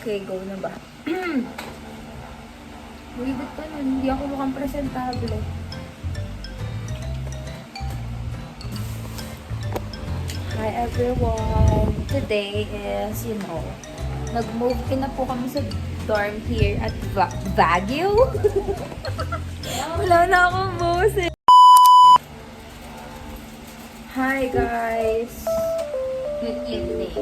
Okay, go na ba? Uy, ba't pa nun? Hindi ako mukhang presentable. Hi everyone! Today is, nag-move in na po kami sa dorm here at Baguio. Wala na akong boses. Hi guys! Good evening.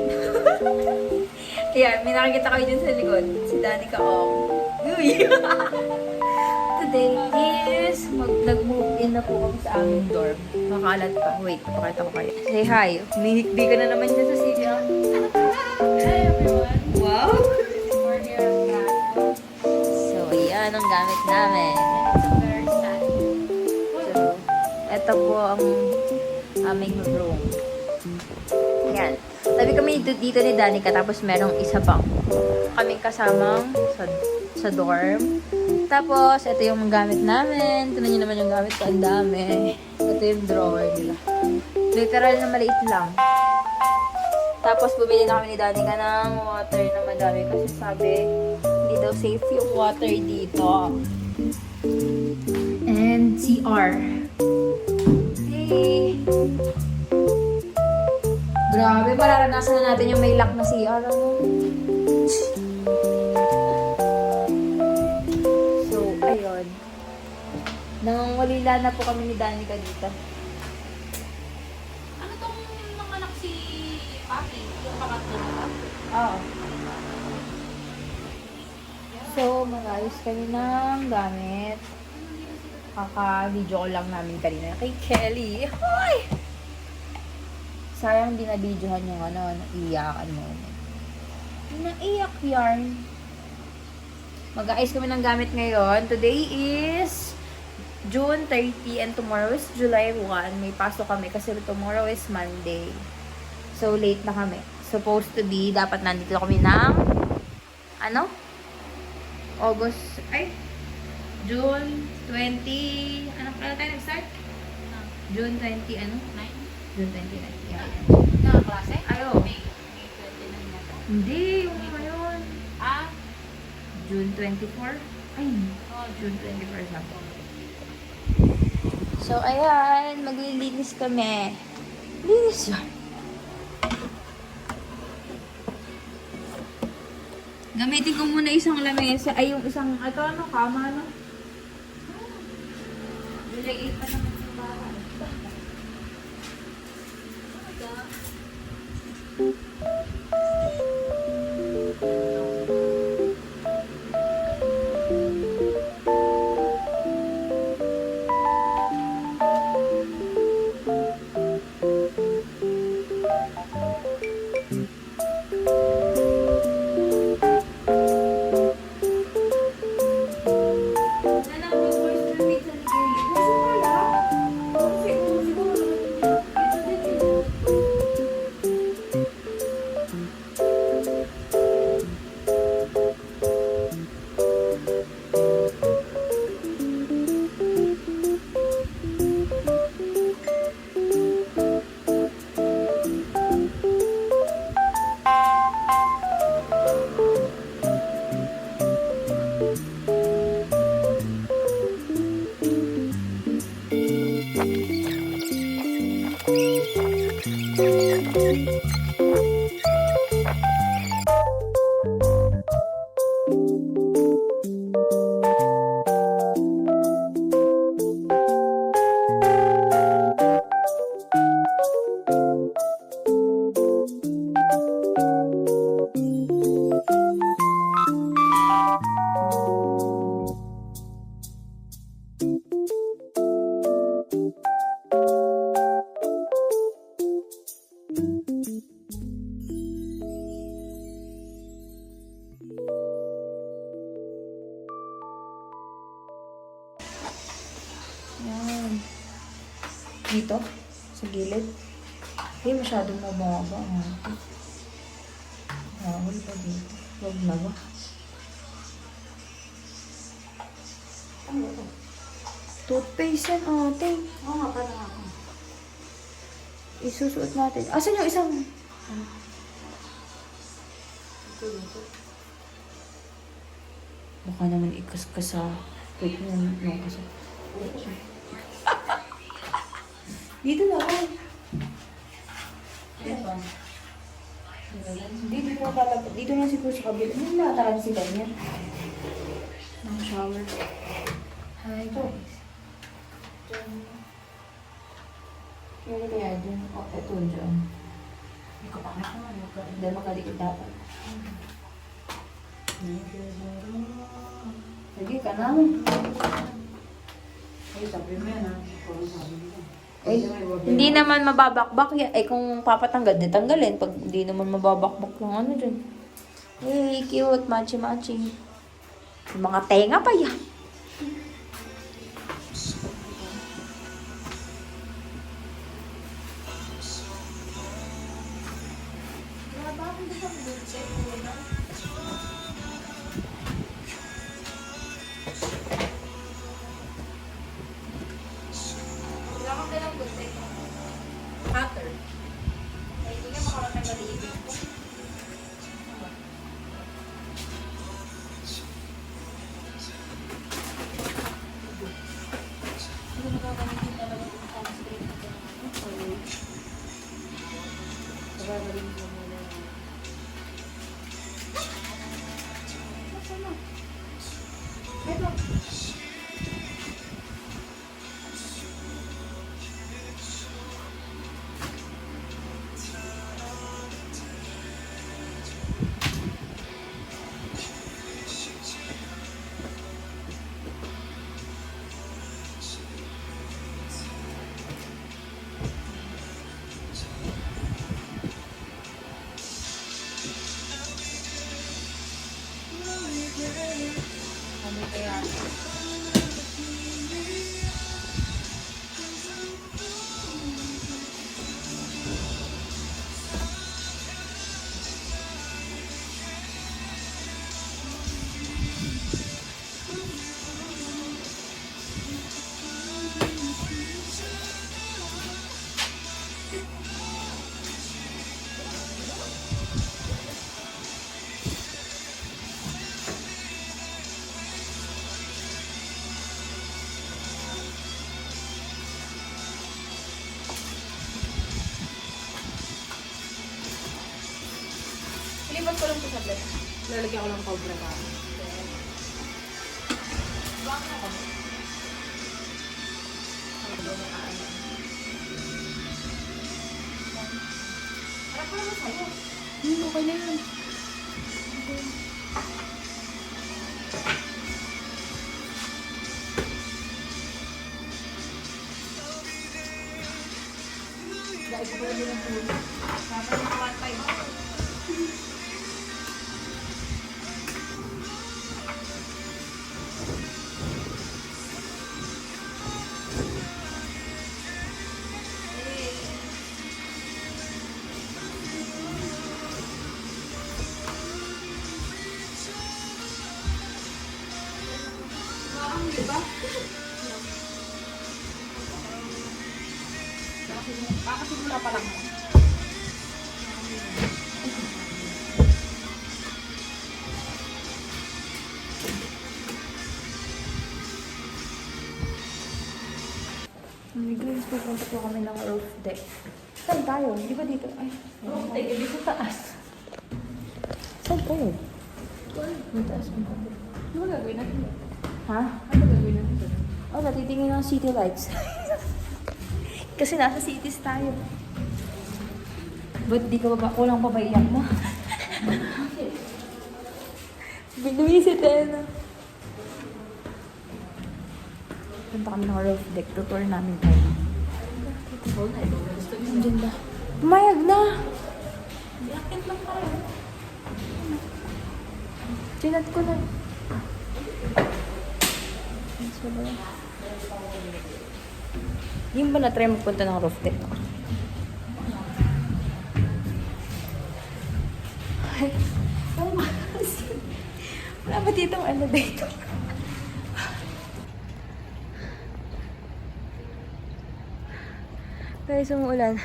Ayan, may nakikita kayo dyan sa likod. Si Danica Ong. Uy! Today is nag-move in na po kami sa aming dorm. Makalat pa. Wait, papakita ko kayo. Say hi. Minihikbi ka na naman dyan sa CDL. Hi everyone! Wow! We're here at Glasgow. So, yan ang gamit namin. It's a very sad. So, eto po ang aming room. Yan. Tabi kami dito ni Danica, tapos merong isa pang kaming kasamang sa dorm. Tapos, ito yung gamit namin. Tignan nyo naman yung gamit ko. Ang dami. Ito yung drawer nila. Literal na maliit lang. Tapos, bumili na kami ni Danica ng water na madami. Kasi sabi, hindi daw safe yung water dito. And CR. Hey! Grabe, mararanasan na natin yung may lock na CR. So, ayun. Nangangulila na po kami ni Danica dito. Ano tong nanganak si Papi? Yung pangatlo na ba? Oo. So, mag-ayos kami ng gamit. Kaka-video ko lang namin kanina kay Kelly. Hoy! Sayang di na-videohan yung iyakan mo. Naiyak yarn. Mag-aayos kami ng gamit ngayon. Today is June 30 and tomorrow is July 1. May pasok kami kasi tomorrow is Monday. So, late na kami. Supposed to be, dapat nandito kami ng June 20, ano tayo nag-start? June 20, June 29. Yeah. Nakaklase? Ayo. May 29 na to. Hindi, yung ngayon. June 24? Ay, June 24 na po. So, ayan. Maglilinis kami. Linis yun. Gamitin ko muna isang lamesa. Ay, yung isang, kama, Nilagay pa naman sa bahay. Yan. Dito, sa gilid. Hindi masyadong mababa. Bawal pa dito. Huwag na ba? Ano ito? Toothpaste yan, ate. Oo nga, parang ako. Isusuot natin. Asan yung isang... Ito. Baka naman ikas sa... Wait mo, no, kasi... Dito na ako. Ito. Dito na lalapit. Dito na siguro sa kabila. Hindi na talaga si kanya. Ng shower. Hi, guys. Kaya kaya dyan. Oh, eto dyan. Hindi ko pa naman. Hindi makalikot dapat. Sige ka na. Ay, sabi mo yan, ha? Parang sabi mo. Eh, hindi naman mababakbak yan. Eh, kung papatanggal, di tanggalin. Pag hindi naman mababakbak yung ano dyan. Eh, cute. Machi-machi. Yung mga tenga pa yan. Cutter. Ay, hindi nga makamatanggal yung ibig ko. Hindi mo gagamitin talaga yung sunscreen ko. Gagawin mo muna yung... Nasaan na? Ito. Ano kaya? Ilipat ko lang ito sa blend. Lalagyan ko lang cobra pa. Baka ako. Ano ba na ano? Harap ko naman sa'yo. Okay na yun. Dahil ko pala din ang pulo. Dapat yung 1.5. Diba? Kakasimula pa lang. Guys, pupunta po kami ng roof deck. Saan tayo? Di ba dito? Ay, Roof deck, dito sa taas. Saan tayo? Yung taas mo. Ano ba gagawin natin? Ha? Ano gagawin natin? Oh, natitingin ng city lights. Kasi nasa cities tayo. Ba't di ka ba kulang pa ba iyak mo? Binuwisit eh, no? Punta kami ng roof deck. Tutor namin tayo. Nandiyan ba? Pumayag na! Yakit lang tayo. Chinat ko na. Hindi ba na-try magpunta ng roof deck? Ay, Wala ba ditong elevator? Guys, umuulan.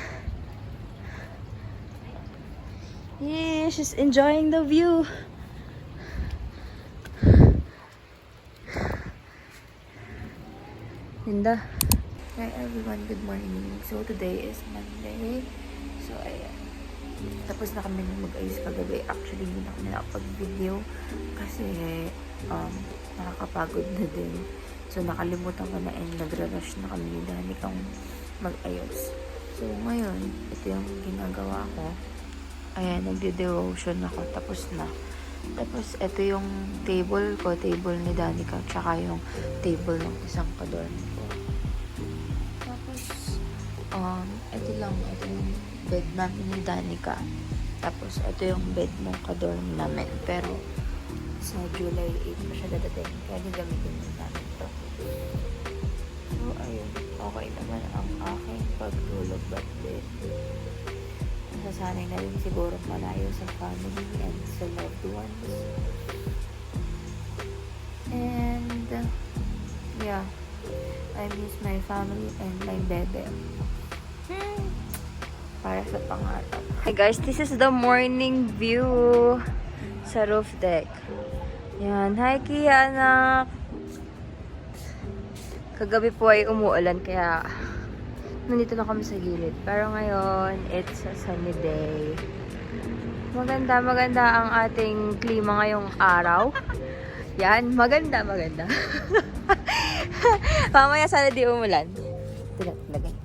Yeah, she's enjoying the view. Linda. Hi everyone, good morning. So today is Monday. So ayan. Tapos na kami mag-ayos kagabi. Actually, hindi na kami nakapag-video kasi nakakapagod na din. So nakalimutan ko na and nagre-rush na kami dahil kang mag-ayos. So ngayon, ito yung ginagawa ko. Ayan, nagde-devotion ako. Tapos na. Tapos ito yung table ko, table ni Danica, tsaka yung table ng isang kadorm ko. Tapos, ito lang, ito yung bed namin ni Danica. Tapos, ito yung bed ng kadorm namin. Pero, sa July 8 pa siya dadating. Kaya gagamitin din namin ito. So, ayun. Okay naman ang aking pagtulog ba't din. Nasasanay na rin siguro malayo sa family and sa loved ones. And, yeah. I miss my family and my bebe. Para sa pangarap. Hi guys, this is the morning view sa roof deck. Yan. Hi Kia, anak! Kagabi po ay umuulan kaya nandito na kami sa gilid. Pero ngayon, it's a sunny day. Maganda, maganda ang ating klima ngayong araw. Yan, maganda, maganda. Mamaya sana di umulan. Lagay.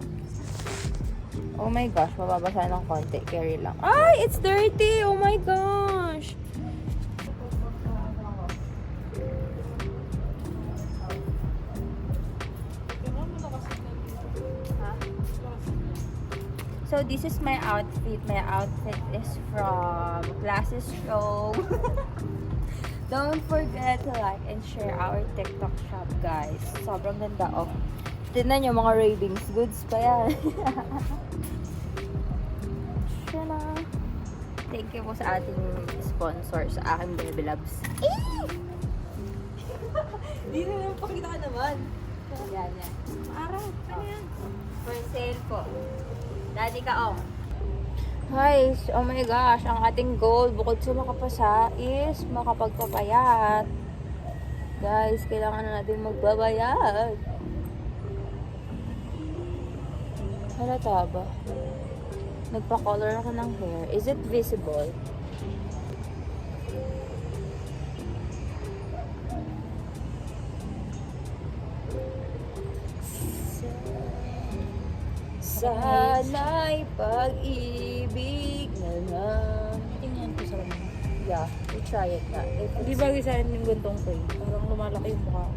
Oh my gosh, mababasa ng konti. Carry lang. Ay, it's dirty! Oh my gosh! So this is my outfit. My outfit is from Classes Show. Don't forget to like and share our TikTok shop, guys. Sobrang ganda. Oh, tignan nyo mga ravings. Goods pa yan. Shana. Thank you po sa ating sponsor, sa aking Baby Loves. Di na lang, pakita ka naman. Yan, yan. Araw, ano yan? For sale po. Daddy ka, oh. Guys, oh my gosh, ang ating goal, bukod sa makapasa, is makapagpapayat. Guys, kailangan na natin magbabayad. Halata ba? Nagpa-color ako ng hair. Is it visible? Sana'y pag-ibig na lang. Tingnan ko sa kanya. Yeah, we try it na. Di ba sa akin yung gantong ko eh? Parang lumalaki yung mukha ko.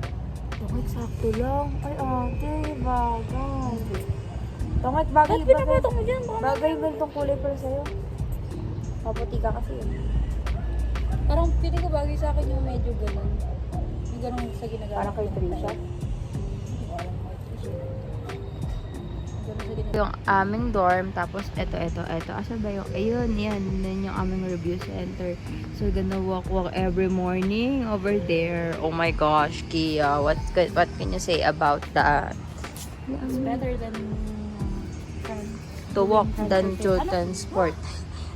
Tungit, sakto lang. Ay, ate, bagay. Tungit, bagay, Ba't pinapatok mo dyan? Bagay yung gantong kulay para sa'yo. Maputi ka kasi. Parang pili ko bagay sa akin yung medyo ganun. Yung ganun sa ginagawa. Parang kay Trisha. Yung aming dorm, tapos eto. Asa ba yung, ayun, yan yung aming review center. So, gonna walk every morning over there. Oh my gosh, Kia, what can you say about that? It's better than To walk than to transport.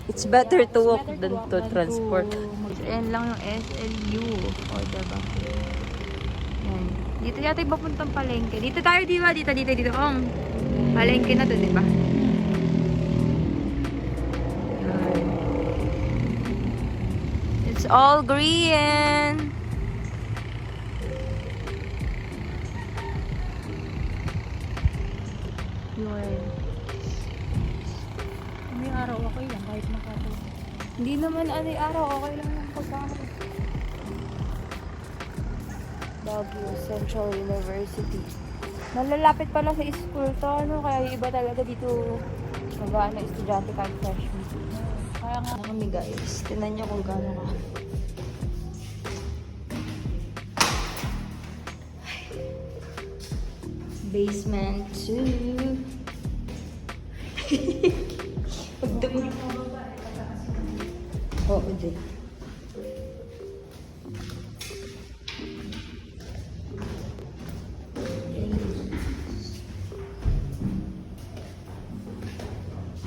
It's better to walk than to transport. Ayan lang yung SLU. O, diba? Yan. Dito yata yung papuntang palengke. Dito tayo, diba? Dito. Palengke na to, diba? Yan. It's all green. Yun. may araw okay lang kahit makatulog. Hindi naman araw, okay lang yung kasama. Baguio Central University. Malalapit pala sa school to, ano? Kaya yung iba talaga dito mag-ano, estudyante kahit freshman. Kaya nga kami guys, tinan nyo kung gano'n ka. Basement 2. Oo, din.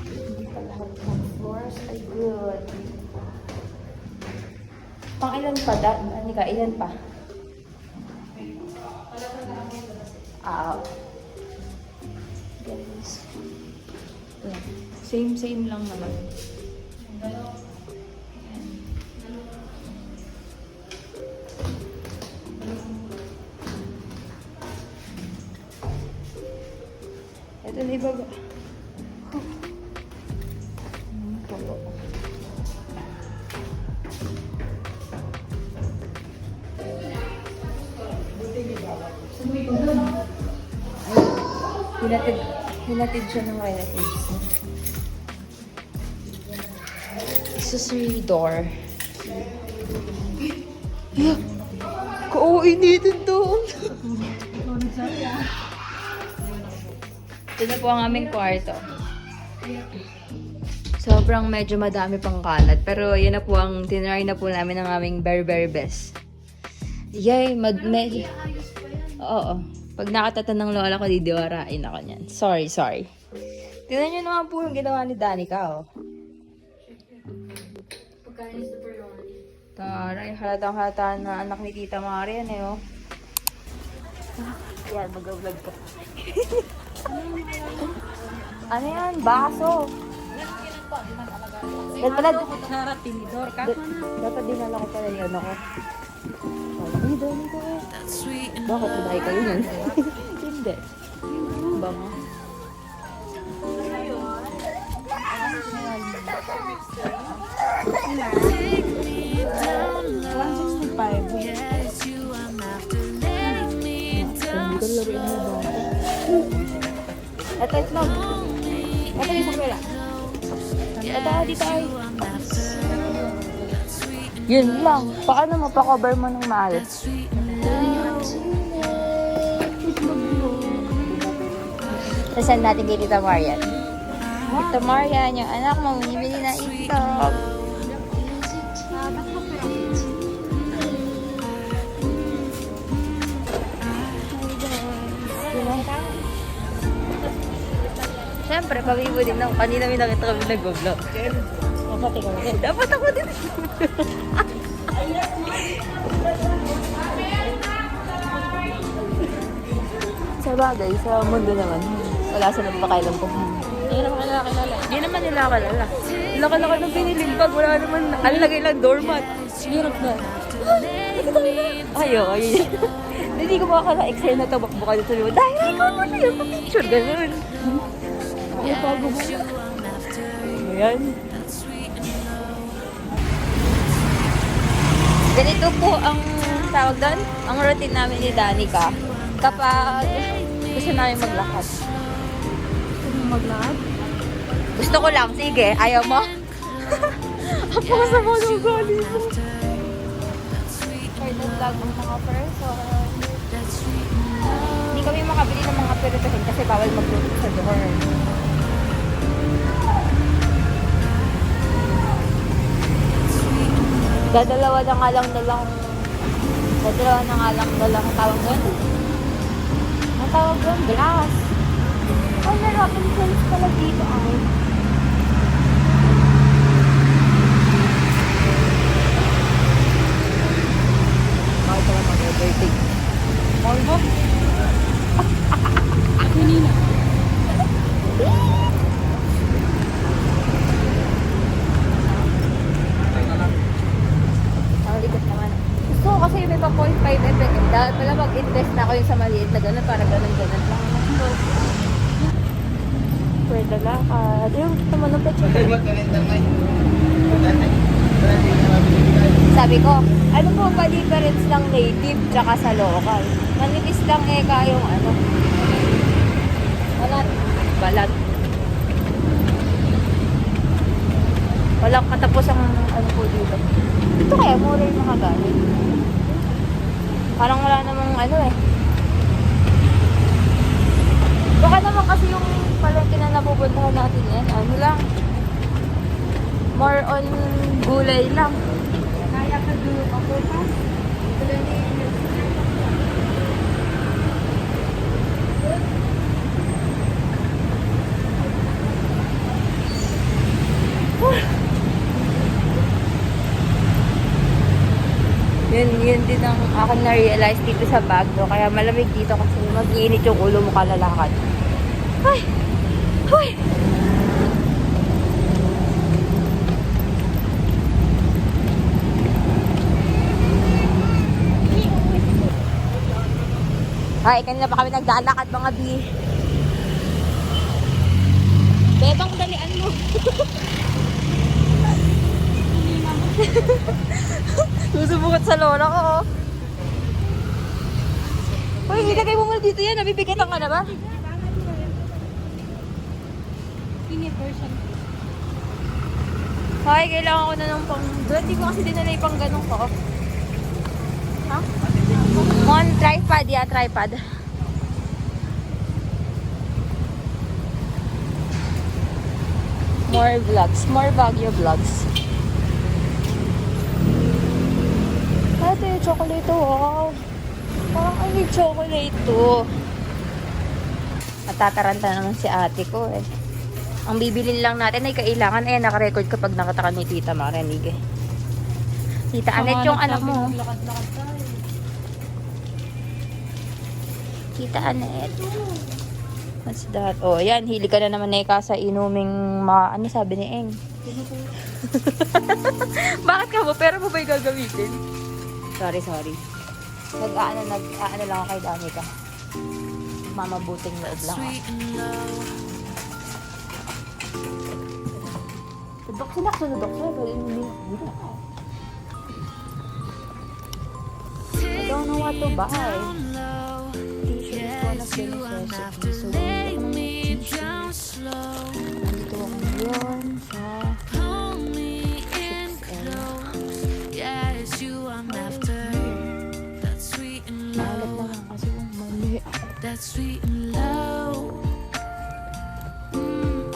Hindi pa lahat ng floors ay good. Pang ilan pa? Anika, ilan pa? Guys. Ayan. Same lang naman. Ito na ibaba. Tulo. Hinatid siya ng relatives. Accessory door. Yeah. Ko-initin doon. Ito na po ang aming kwarto. Sobrang medyo madami pang kalat. Pero yan na po ang tinry na po namin ng aming very very best. Yay! Medyo... Oo. Pag nakatatan ng lola ko, didiwarain ako niyan. Sorry. Tignan nyo naman po yung ginawa ni Danica, oh. Pagkain sa lola. Taray, halatang-halata na anak ni Tita Mari yan, eh, oh. Yan, mag-vlog ko. Ano yan? Baso. Harap, tinidor ka. Dapat dinala ko pala yun ako. Ay, dami ko eh. Bakit buday kayo nun? Hindi. Bango. Ito, itlog. Ito yung sakwela. Ito, dito ay. Yun lang. Paano mo pa-cover mo ng maayos? Saan natin kay Tita Marian? Tita Marian, yung anak mo, minibili na itlog. Siyempre, pabibo din lang. Kanina may nakita kami nag-vlog. Dapat ako din. Sa bagay, sa mundo naman, wala sa nagpakailan ko. Hindi naman kilala. Hindi naman nila kalala. Laka-laka ng piniling pag wala naman, ang lagay lang doormat. Hirap na. Ayaw. Hindi ko makakala-excel na tabakbo ka dito. Sabi mo, dahil ikaw mo na yung picture, ganun. Ay, bago mo. Ayan. Ganito po ang tawag doon, ang routine namin ni Danica kapag gusto namin maglakad. Gusto ko lang, sige, ayaw mo? Ako sa mga ugali mo. For the vlog ng mga person. Hindi kami makabili ng mga peritohin kasi bawal magluto sa door. Dadalawa na nga lang tawag doon. Ang tawag doon, glass. Ay, may open place pala dito ay. Bakit ka lang mag-overtake? Mall mo? Kanina. Likot naman. Gusto ko kasi may pa 0.5 effect. Dahil pala mag-invest na ako yung sa maliit na gano'n para gano'n lang. Pwede lakad. Yung tumanong pecho. Sabi ko, ano po ba difference ng native tsaka sa local? Manipis lang yung ano. Balat. Walang katapos ang ano po dito. Ito kaya mura yung mga gamit. Parang wala namang ano eh. Baka naman kasi yung palengke na napupuntahan natin yan, ano lang. More on gulay lang. Kaya ka dulo pa po pa. Yun din ang akin na-realize dito sa Baguio. Kaya malamig dito kasi mag-iinit yung ulo mo kalalakad. Ay! Ay! Ay, kanina pa kami naglalakad mga bi. Bebang dalian mo. Susubukot sa lola ko. Uy, ilagay mo muna dito yan. Nabibigitan ka na ba? Skinny version. Ay, kailangan ko na ng pang... Doon, di ko kasi dinala yung pang ganun ko. Ha? Mon, tripod. Yeah, tripod. More vlogs. More Baguio vlogs. Ate, chocolate to. Wow. Parang I need chocolate to. Matataranta naman si ate ko eh. Ang bibilin lang natin ay kailangan. Ayan, nakarecord kapag nakatakan ni Tita Marinig eh. Tita Anet yung anak mo. Lakad-lakad tayo. Tita Anet. What's that? Oh, ayan. Hili ka na naman Neka sa inuming ano sabi ni Eng? Bakit ka mo? Pera mo ba'y gagamitin? Sorry. Nag-ano lang ako kay Danica. Mamabuting loob lang ako. Sudok sila. I don't know what to buy. T-shirt is one of the necessities. So, dito ako ngayon sa maalat na lang kasi yung mali. That's sweet and low.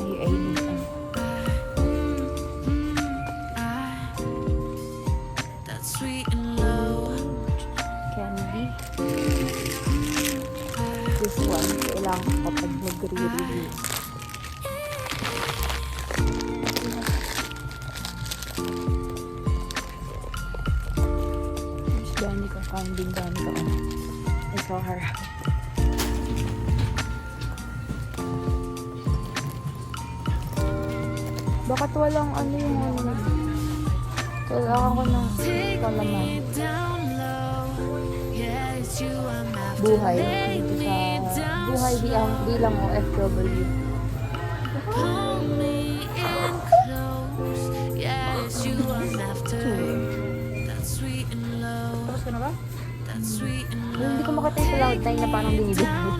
Ay, need ano. That's sweet and low. Candy. This one, kailangan ko kapag nagre-review. Miss Danica, finding Danica. I saw her. Bakit walang ano yung ano? Kailangan ko ng kalaman. Down low. Yeah, it's you I'm after. Buhay dito sa buhay di lang OFW. Hold me in close. Yeah, it's you I'm after. That's sweet and low. Tapos ka na ba? That's sweet and low. Hindi ko makatay sa loud time na parang binibigay. Yeah,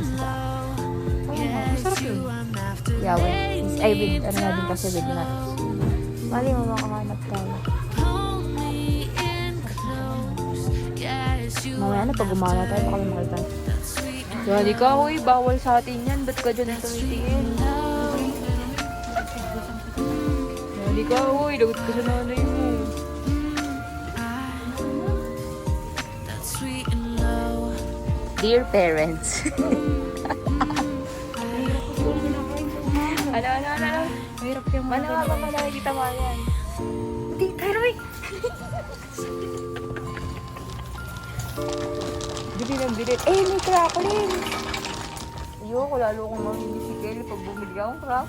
Masarap it's yun. you I'm after. Yeah, with ay with ano na din kasi with nuts. Mali mo makahanap tayo. Hold me in close. Yeah, it's you Mamaya na pag gumana tayo baka may makita. That's sweet and Yan ka, uy, bawal sa atin yan. Ba't ka dyan tumitingin? low. Yan ka, uy, lagot ka sa nanay mo. That's sweet and low. Dear parents. Ano? Mahirap yung Ano nga ba nakikita mo yan? Hindi, tayo rin. Bilit. Eh, may crackling. Ayoko, lalo akong mamili si Kelly pag bumili akong crack.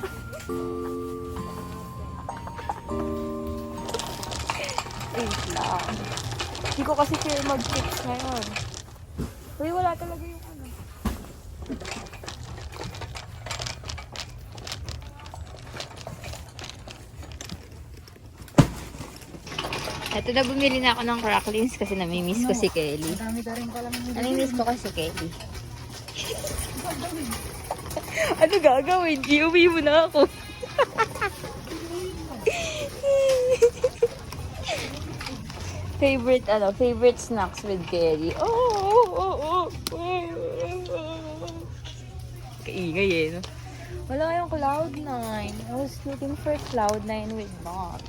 Wait lang. Hindi ko kasi sure mag-fix ngayon. Uy, wala talaga yung ano. Ito na, bumili na ako ng cracklings kasi namimiss ko si Kelly. Dami ka rin palang Namimiss ko kasi Kelly. Ano gagawin? Iuwi mo na ako. favorite snacks with Kelly. Kaingay eh, no? Wala yung Cloud9. I was looking for Cloud9 with mom.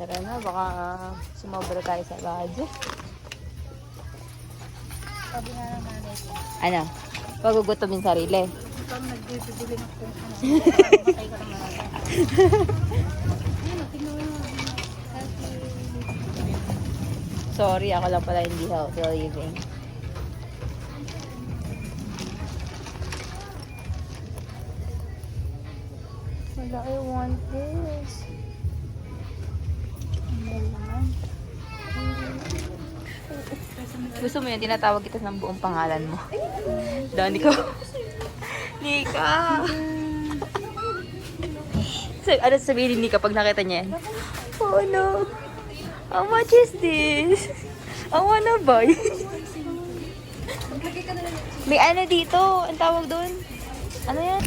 Tara na, baka sumobra tayo sa budget. Sabi nga ng nanay ko, Ano? Pagugutom yung sarili. ikaw nagbibili ng kung ano. Matay ka naman. Ayun, tingnan mo yung healthy. Sorry, ako lang pala hindi healthy living. Wala, I want this. Gusto mo yun, tinatawag kita ng buong pangalan mo. Dani ko. Nika. Ano sabihin ni Nika pag nakita niya yan? Oh no. How much is this? I wanna buy. May ano dito? Ang tawag doon? Ano yan?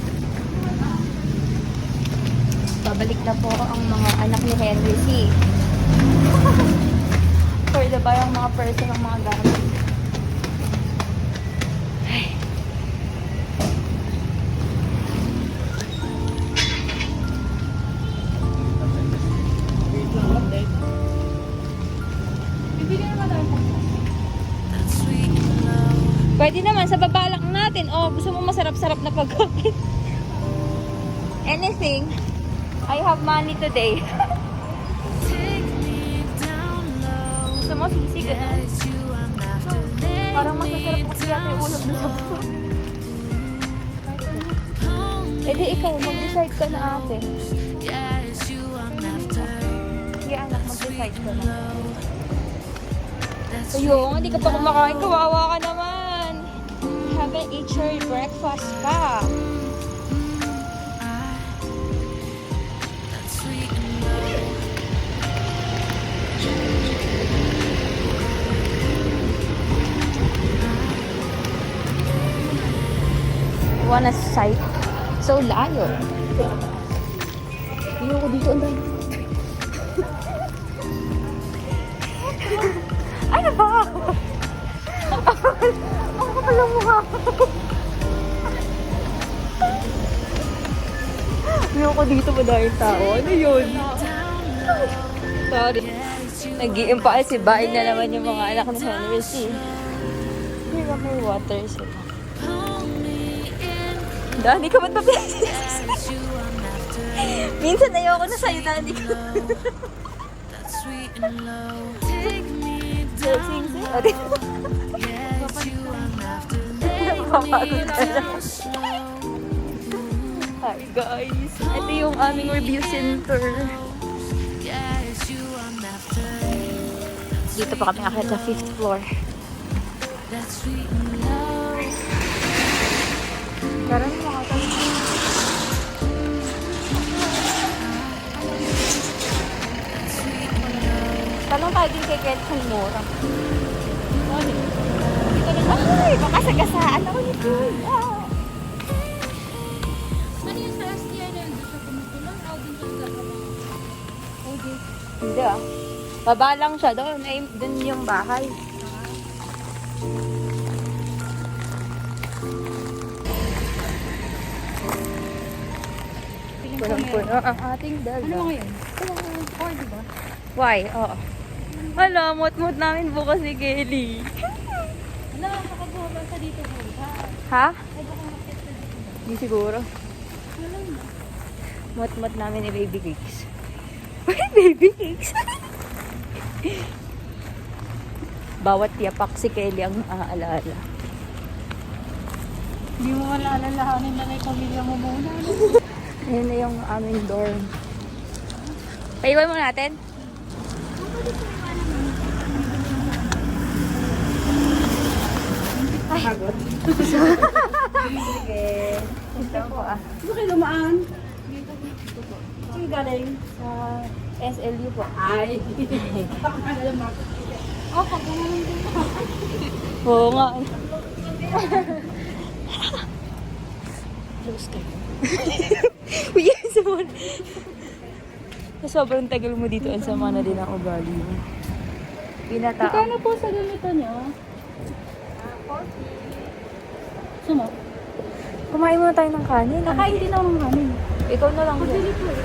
Babalik na po ang mga anak ni Henry C. For the buy ang mga person ng mga gamit. Ay. That's sweet and low. Pwede naman, sa baba lang natin. O, gusto mo masarap-sarap na pagkain? Anything. I have money today. Take me down low. Gusto mo sisig? Yeah, it's you I'm after. Lay Parang me masasarap kasi yata yung ulam na down sa slow. Hold me Eh di ikaw, mag-decide ka na ate. Yeah, it's you I'm after. Sige anak, mag-decide ka na. Low. That's Ayun, hindi ka pa kumakain. Kawawa ka naman. Haven't eat your breakfast pa. that's sweet and low. Wanna sight? So layo. Ayoko dito ang dami. Ano ba? Ang kapal ang mukha ko. Ayoko dito pa dahil tao. Ano yun? Sorry. Nag-i-impake si Bain na naman yung mga anak ni Henry C. Hindi ba may water sila? Hold me in. Dani ka ba't pa Yeah, it's you I'm after. Minsan ayoko na sa'yo, Dani ka. That's sweet and low. Take me down. Sing-sing. Yeah, it's you I'm after. Lay Napapagod me ka na. down slow. Hi guys, ito yung aming review center. Yeah, it's you I'm after. Dito pa kami akit sa 5th floor. That's sweet and low. Karan mo ako. That's sweet and low. Talong tayo din kay Ketchum Mora. Ay, baka sagasaan ako nito. Ah. Ano yung sa STI na yun? Doon siya pumutulan? O din siya sa okay. Hindi ah. Baba lang siya doon. Ay, doon yung bahay. Feeling ko Punong-puno meron. ang ating Ano dalawa. mga yun? Or diba? Why? Oo. Hala, mut-mut namin bukas si Kelly. Wala, nakabuha ba sa dito po? Ha? Ay, baka makita dito ba? Hindi siguro. Wala na. Mut-mut namin ni Baby Cakes. Baby Cakes? Bawat yapak si Kelly ang naaalala. Hindi mo malalalahanin na may pamilya mo muna. Ayun na yung aming dorm. Paiwan mo natin? Ay. Pagod. Sige. Ito po ah. Ano kayo lumaan? Saan galing? Sa SLU po. Ay. Oh, pag naman dito. Oo nga. Close ka. Uy, yes, naman. Sa sobrang tagal mo dito, ang sama na din ang ugali mo. Binataang. Magkano po sa ganito niyo? Sumo? Kumain muna tayo ng kanin. Nakain din ako ng kanin. Ikaw na lang. Pagdili po eh.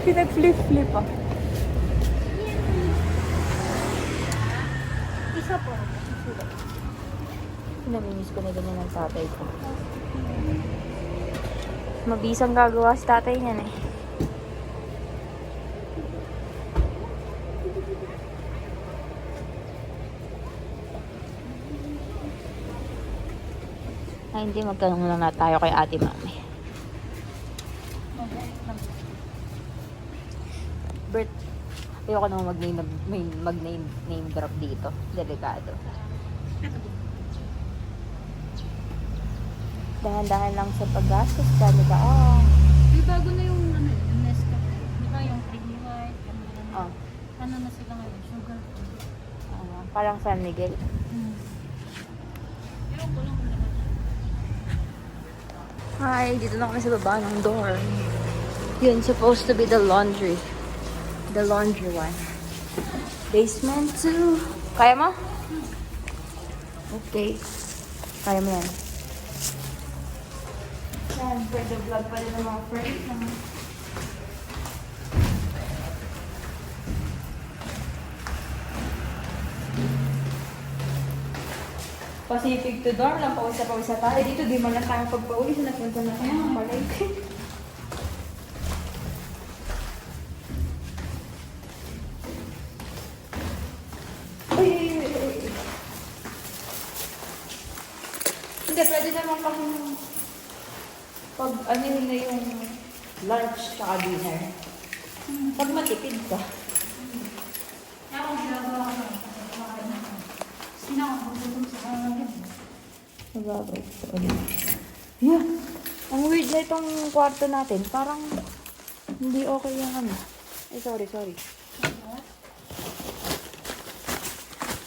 Pinag-flip-flip ah. Isa po. Namimiss ko na ganyan ng tatay ko. Mabisang gagawa si tatay niyan eh. Ay, hindi. Magtanong lang na tayo kay ate mami. Bert, ayoko naman mag-name drop dito. Delikado. Dahan-dahan lang sa paggastos. Dami ka. May bago na yung ano, yung Nescafe. Di ba yung creamy white? Oh. Ano na sila ngayon? Sugar free. Parang San Miguel. Pero ko lang kung lahat. Hi, dito na kami sa baba ng door. Yun, supposed to be the laundry. The laundry one. Basement 2. Kaya mo? Okay. Kaya mo yan. Yan, pwede vlog pa rin ng mga friends. Pacific to dorm lang, pawisa tayo. Dito, di man lang tayo pagpauwi. So, napunta na tayo ng palengke. Hindi, pwede naman pag ano yun na yung lunch tsaka dinner. Pag matipid ka. Kaya kung ginagawa ko lang. Sino ako gutom sa kanagin? Nababay. Yeah. Ang weird na itong kwarto natin. Parang hindi okay yung ano. Ay, sorry.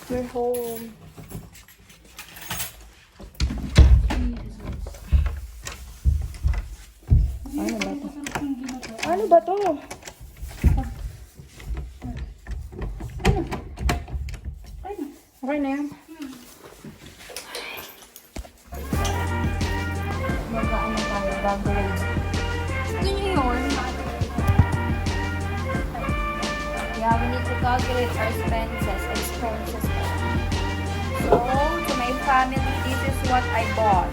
We're home. Ano ba to? Okay na yan. Mag-ano tayo, bag-grade. Yun yun. Yeah, we need to calculate our expenses. So, to my family, this is what I bought.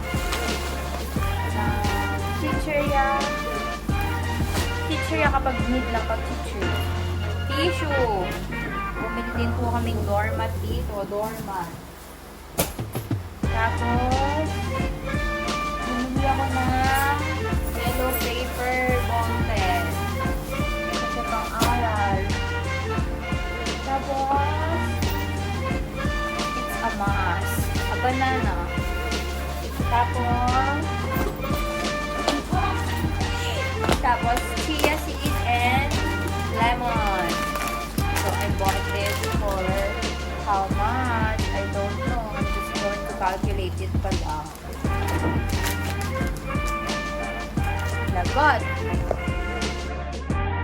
Chichirya kapag need lang pag chichirya. Tissue. Bumili din po kaming doormat dito. Doormat. Tapos, bumili ako ng yellow paper bontes. Kasi pang aral. Tapos, it's a must. A banana. Tapos, chia seeds and lemon. So, I bought this for how much? I don't know. I'm just going to calculate it pa lang. Lagot.